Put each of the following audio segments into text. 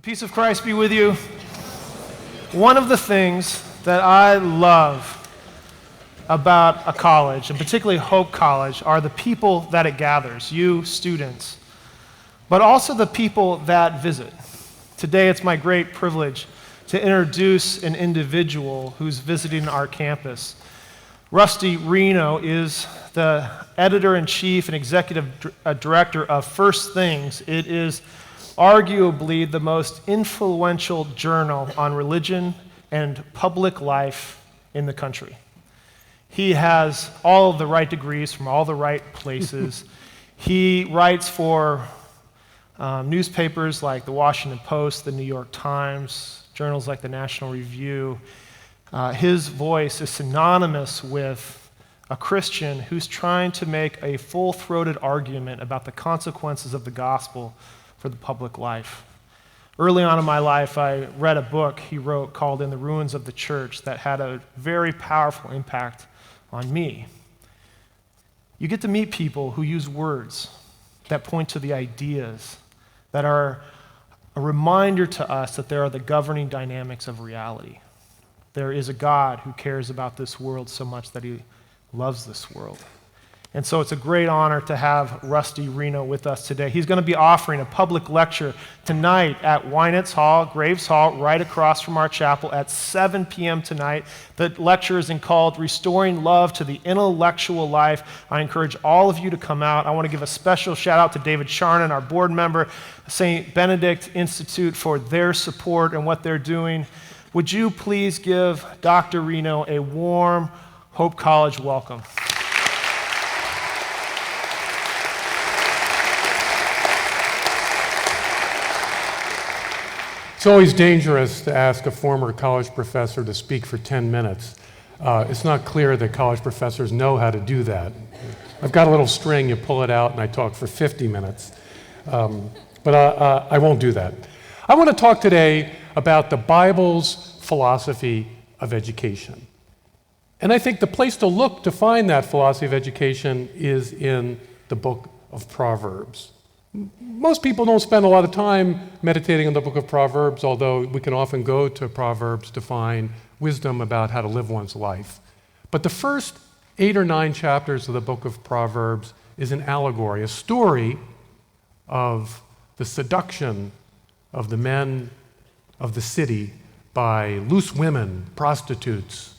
The peace of Christ be with you. One of the things that I love about a college, and particularly Hope College, are the people that it gathers, you students, but also the people that visit. Today it's my great privilege to introduce an individual who's visiting our campus. Rusty Reno is the editor-in-chief and executive director of First Things. It is arguably the most influential journal on religion and public life in the country. He has all of the right degrees from all the right places. He writes for newspapers like the Washington Post, the New York Times, journals like the National Review. His voice is synonymous with a Christian who's trying to make a full-throated argument about the consequences of the gospel for the public life. Early on in my life, I read a book he wrote called In the Ruins of the Church that had a very powerful impact on me. You get to meet people who use words that point to the ideas that are a reminder to us that there are the governing dynamics of reality. There is a God who cares about this world so much that he loves this world. And so it's a great honor to have Rusty Reno with us today. He's going to be offering a public lecture tonight at Wynitz Hall, Graves Hall, right across from our chapel at 7 p.m. tonight. The lecture is called Restoring Love to the Intellectual Life. I encourage all of you to come out. I want to give a special shout out to David Charnan, our board member, St. Benedict Institute, for their support and what they're doing. Would you please give Dr. Reno a warm Hope College welcome? It's always dangerous to ask a former college professor to speak for 10 minutes. It's not clear that college professors know how to do that. I've got a little string, you pull it out, and I talk for 50 minutes. But I won't do that. I want to talk today about the Bible's philosophy of education. And I think the place to look to find that philosophy of education is in the book of Proverbs. Most people don't spend a lot of time meditating on the book of Proverbs, although we can often go to Proverbs to find wisdom about how to live one's life. But the first 8 or 9 chapters of the book of Proverbs is an allegory, a story of the seduction of the men of the city by loose women, prostitutes,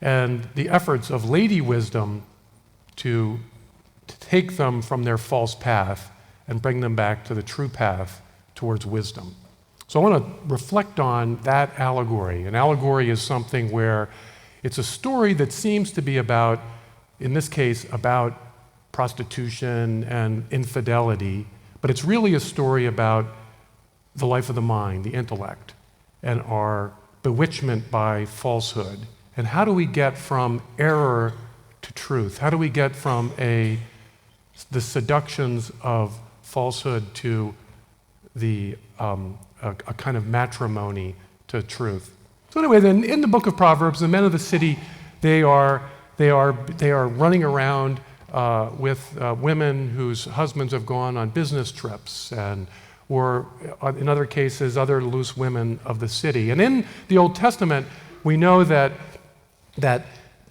and the efforts of Lady Wisdom to take them from their false path and bring them back to the true path towards wisdom. So I want to reflect on that allegory. An allegory is something where it's a story that seems to be about, in this case, about prostitution and infidelity, but it's really a story about the life of the mind, the intellect, and our bewitchment by falsehood. And how do we get from error to truth? How do we get from the seductions of falsehood to a kind of matrimony to truth? So anyway, then in the book of Proverbs, the men of the city, they are running around with women whose husbands have gone on business trips, or in other cases, other loose women of the city. And in the Old Testament, we know that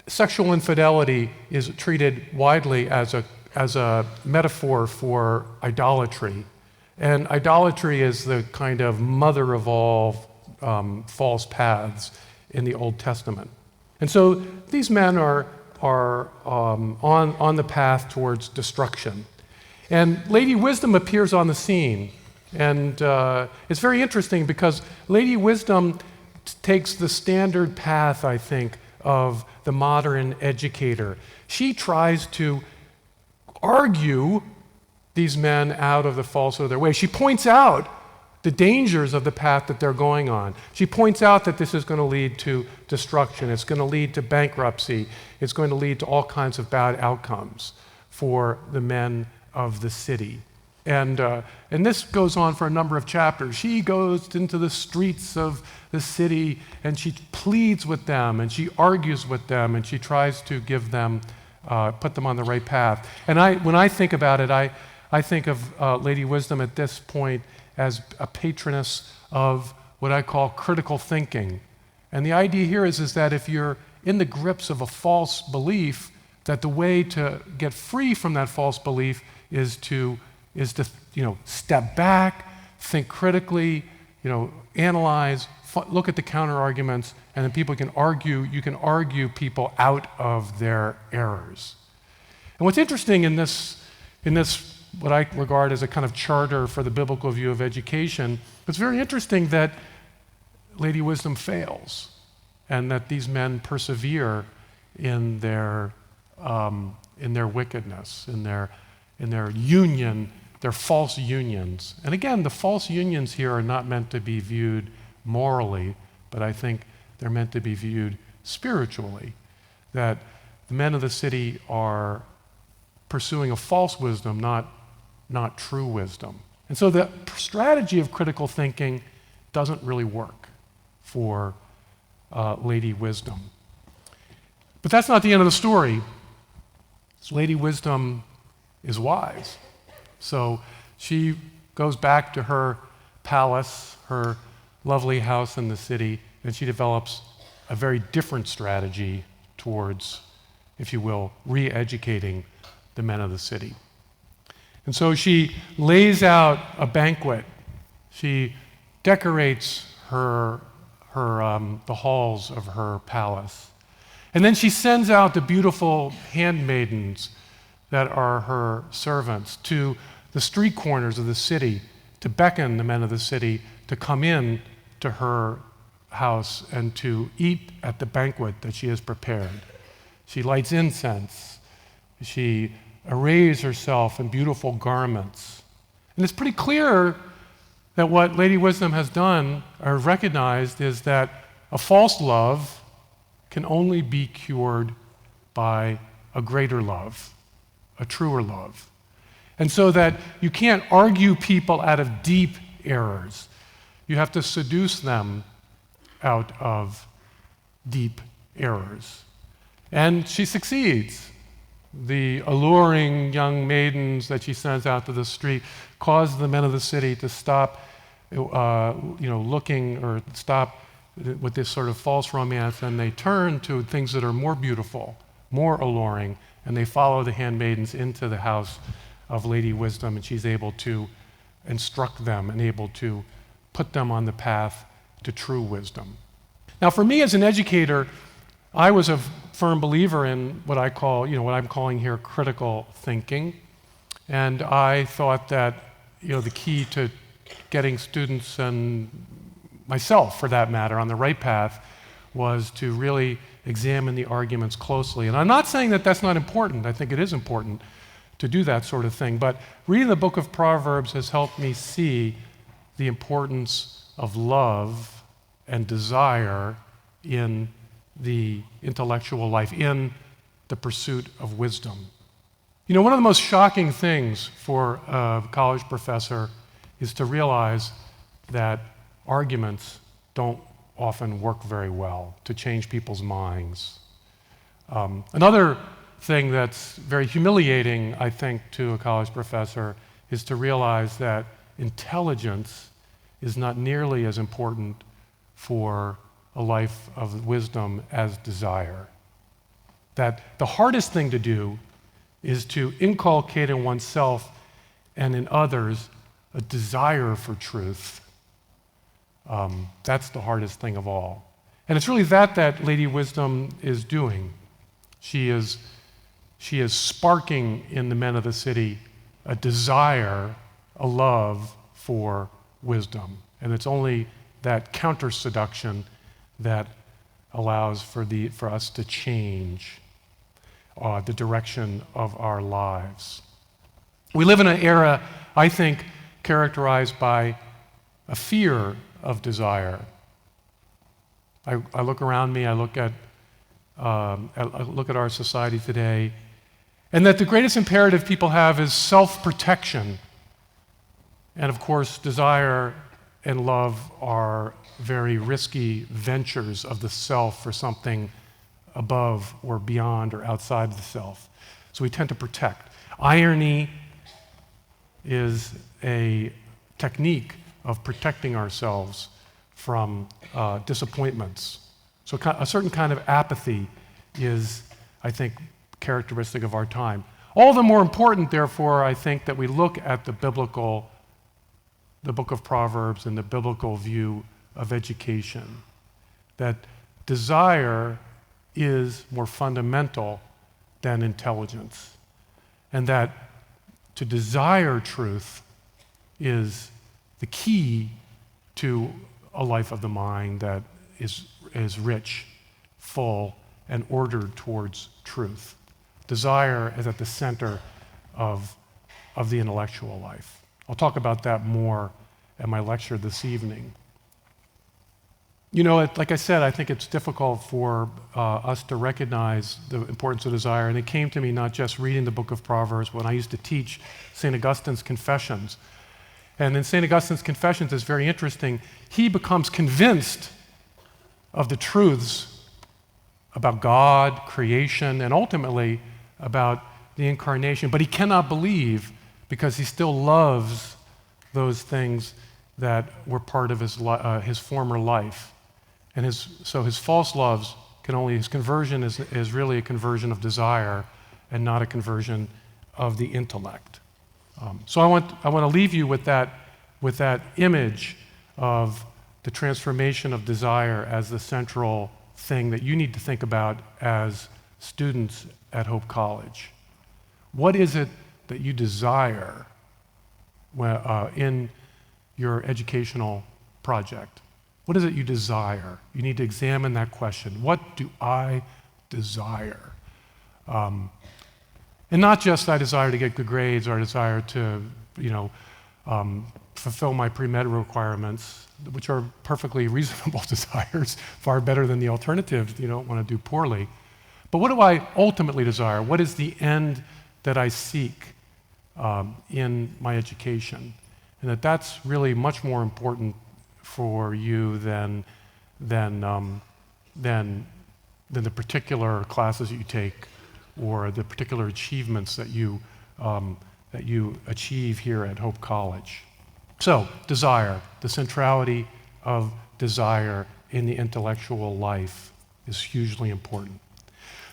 sexual infidelity is treated widely as a metaphor for idolatry. And idolatry is the kind of mother of all false paths in the Old Testament. And so these men are on the path towards destruction. And Lady Wisdom appears on the scene. And it's very interesting because Lady Wisdom takes the standard path, I think, of the modern educator. She tries to argue these men out of the falsehood of their way. She points out the dangers of the path that they're going on. She points out that this is going to lead to destruction. It's going to lead to bankruptcy. It's going to lead to all kinds of bad outcomes for the men of the city. And this goes on for a number of chapters. She goes into the streets of the city and she pleads with them and she argues with them and she tries to give them, put them on the right path. And when I think about it, I think of Lady Wisdom at this point as a patroness of what I call critical thinking. And the idea here is that if you're in the grips of a false belief, that the way to get free from that false belief is to step back, think critically, analyze, look at the counter arguments, and then you can argue people out of their errors. And what's interesting in this what I regard as a kind of charter for the biblical view of education, it's very interesting that Lady Wisdom fails, and that these men persevere in their wickedness, in their union, their false unions. And again, the false unions here are not meant to be viewed morally, but I think they're meant to be viewed spiritually. That the men of the city are pursuing a false wisdom, not true wisdom. And so the strategy of critical thinking doesn't really work for Lady Wisdom. But that's not the end of the story. Lady Wisdom is wise. So she goes back to her palace, her lovely house in the city, and she develops a very different strategy towards, if you will, re-educating the men of the city. And so she lays out a banquet. She decorates the halls of her palace. And then she sends out the beautiful handmaidens that are her servants to the street corners of the city to beckon the men of the city to come in to her house and to eat at the banquet that she has prepared. She lights incense. She arrays herself in beautiful garments. And it's pretty clear that what Lady Wisdom has done or recognized is that a false love can only be cured by a greater love, a truer love. And so that you can't argue people out of deep errors. You have to seduce them out of deep errors. And she succeeds. The alluring young maidens that she sends out to the street cause the men of the city to stop looking or stop with this sort of false romance, and they turn to things that are more beautiful, more alluring, and they follow the handmaidens into the house of Lady Wisdom, and she's able to instruct them and able to put them on the path to true wisdom. Now, for me as an educator, I was a firm believer in what I call, what I'm calling here critical thinking. And I thought that, the key to getting students and myself, for that matter, on the right path was to really examine the arguments closely. And I'm not saying that that's not important. I think it is important to do that sort of thing. But reading the book of Proverbs has helped me see the importance of love and desire in the intellectual life, in the pursuit of wisdom. One of the most shocking things for a college professor is to realize that arguments don't often work very well to change people's minds. Another thing that's very humiliating, I think, to a college professor is to realize that intelligence is not nearly as important for a life of wisdom as desire. That the hardest thing to do is to inculcate in oneself and in others a desire for truth. That's the hardest thing of all. And it's really that Lady Wisdom is doing. She is sparking in the men of the city a desire, a love for wisdom. And it's only that counter-seduction that allows for us to change the direction of our lives. We live in an era, I think, characterized by a fear of desire. I look around me, I look at our society today, and that the greatest imperative people have is self-protection. And of course, desire and love are very risky ventures of the self for something above or beyond or outside the self. So we tend to protect. Irony is a technique of protecting ourselves from disappointments. So a certain kind of apathy is, I think, characteristic of our time. All the more important, therefore, I think, that we look at the book of Proverbs and the biblical view of education, that desire is more fundamental than intelligence, and that to desire truth is the key to a life of the mind that is rich, full, and ordered towards truth. Desire is at the center of the intellectual life. I'll talk about that more at my lecture this evening. You know, like I said, I think it's difficult for us to recognize the importance of desire, and it came to me not just reading the book of Proverbs, when I used to teach St. Augustine's Confessions. And in St. Augustine's Confessions, it's very interesting. He becomes convinced of the truths about God, creation, and ultimately about the incarnation, but he cannot believe because he still loves those things that were part of his former life. And so his false loves his conversion is really a conversion of desire and not a conversion of the intellect. So I want to leave you with that image of the transformation of desire as the central thing that you need to think about as students at Hope College. What is it that you desire in your educational project? What is it you desire? You need to examine that question. What do I desire? And not just I desire to get good grades or I desire to, fulfill my pre-med requirements, which are perfectly reasonable desires, far better than the alternatives. You don't want to do poorly. But what do I ultimately desire? What is the end that I seek in my education? And that's really much more important for you than the particular classes that you take or the particular achievements that you achieve here at Hope College. So, desire, the centrality of desire in the intellectual life is hugely important.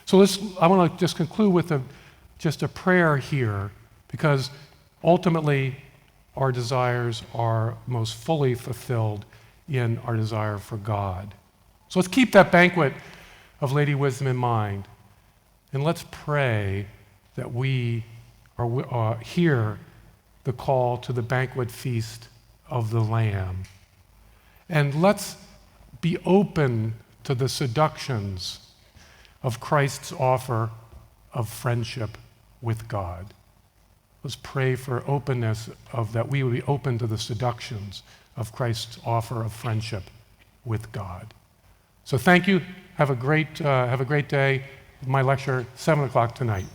So I want to just conclude with just a prayer here, because ultimately our desires are most fully fulfilled in our desire for God. So let's keep that banquet of Lady Wisdom in mind, and let's pray that we hear the call to the banquet feast of the Lamb. And let's be open to the seductions of Christ's offer of friendship with God. Let's pray for openness that we would be open to the seductions of Christ's offer of friendship with God. So thank you. Have a great day. My lecture, 7 o'clock tonight.